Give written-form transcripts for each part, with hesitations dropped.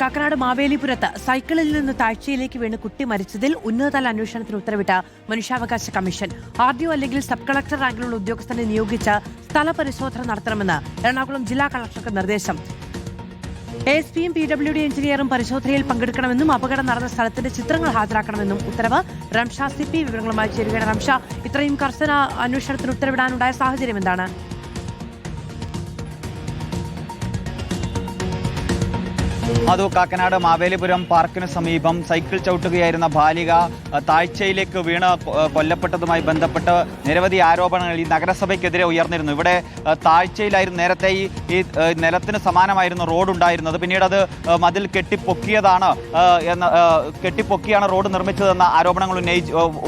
കാക്കനാട് മാവേലിപുരത്ത് സൈക്കിളിൽ നിന്ന് താഴ്ചയിലേക്ക് വീണ് കുട്ടി മരിച്ചതിൽ ഉന്നതതല അന്വേഷണത്തിന് ഉത്തരവിട്ട മനുഷ്യാവകാശ കമ്മീഷൻ. ആർഡിഒ അല്ലെങ്കിൽ സബ് കളക്ടർ റാങ്കിലുള്ള ഉദ്യോഗസ്ഥനെ നിയോഗിച്ച് സ്ഥലപരിശോധന നടത്തണമെന്ന് എറണാകുളം ജില്ലാ കളക്ടർക്ക് നിർദ്ദേശം. ASPയും PWD എഞ്ചിനീയറും പരിശോധനയിൽ പങ്കെടുക്കണമെന്നും അപകടം നടന്ന സ്ഥലത്തിന്റെ ചിത്രങ്ങൾ ഹാജരാക്കണമെന്നും ഉത്തരവ്. റംഷ CP വിവരങ്ങളുമായി ചേരുകയാണ്. റംഷ, ഇത്രയും കർശന അന്വേഷണത്തിന് ഉത്തരവിടാനുണ്ടായ സാഹചര്യം എന്താണ്? അതോ കാക്കനാട് മാവേലിപുരം പാർക്കിന് സമീപം സൈക്കിൾ ചവിട്ടുകയായിരുന്ന ബാലിക താഴ്ചയിലേക്ക് വീണ് കൊല്ലപ്പെട്ടതുമായി ബന്ധപ്പെട്ട് നിരവധി ആരോപണങ്ങൾ ഈ നഗരസഭയ്ക്കെതിരെ ഉയർന്നിരുന്നു. ഇവിടെ താഴ്ചയിലായിരുന്നു നേരത്തെ ഈ നിലത്തിന് സമാനമായിരുന്നു റോഡ് ഉണ്ടായിരുന്നത്. പിന്നീട് അത് മതിൽ കെട്ടിപ്പൊക്കിയാണ് റോഡ് നിർമ്മിച്ചതെന്ന ആരോപണങ്ങൾ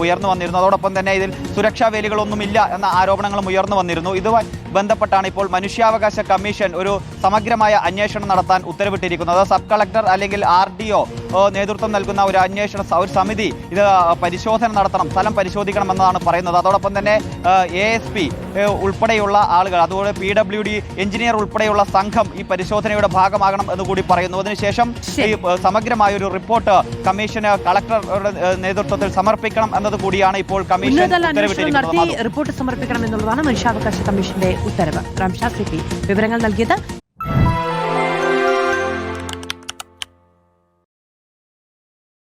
ഉയർന്നു വന്നിരുന്നു. അതോടൊപ്പം തന്നെ ഇതിൽ സുരക്ഷാ വേലികളൊന്നുമില്ല എന്ന ആരോപണങ്ങളും ഉയർന്നു വന്നിരുന്നു. ഇതുമായി ബന്ധപ്പെട്ടാണ് ഇപ്പോൾ മനുഷ്യാവകാശ കമ്മീഷൻ ഒരു സമഗ്രമായ അന്വേഷണം നടത്താൻ ഉത്തരവിട്ടിരിക്കുന്നത്. സബ് കളക്ടർ അല്ലെങ്കിൽ RDO നേതൃത്വം നൽകുന്ന ഒരു ഒരു സമിതി ഇത് പരിശോധന നടത്തണം, സ്ഥലം പരിശോധിക്കണം എന്നതാണ് പറയുന്നത്. അതോടൊപ്പം തന്നെ ASP ഉൾപ്പെടെയുള്ള ആളുകൾ, അതുപോലെ PWD എഞ്ചിനീയർ ഉൾപ്പെടെയുള്ള സംഘം ഈ പരിശോധനയുടെ ഭാഗമാകണം എന്ന് കൂടി പറയുന്നു. അതിനുശേഷം ഈ സമഗ്രമായ ഒരു റിപ്പോർട്ട് കമ്മീഷന് കളക്ടറുടെ നേതൃത്വത്തിൽ സമർപ്പിക്കണം എന്നത് കൂടിയാണ് ഇപ്പോൾ കമ്മീഷൻ റിപ്പോർട്ട് സമർപ്പിക്കണം എന്നുള്ളതാണ് മനുഷ്യാവകാശ കമ്മീഷന്റെ ഉത്തരവ്. റംഷ CP വിവരങ്ങൾ നൽകിയത്.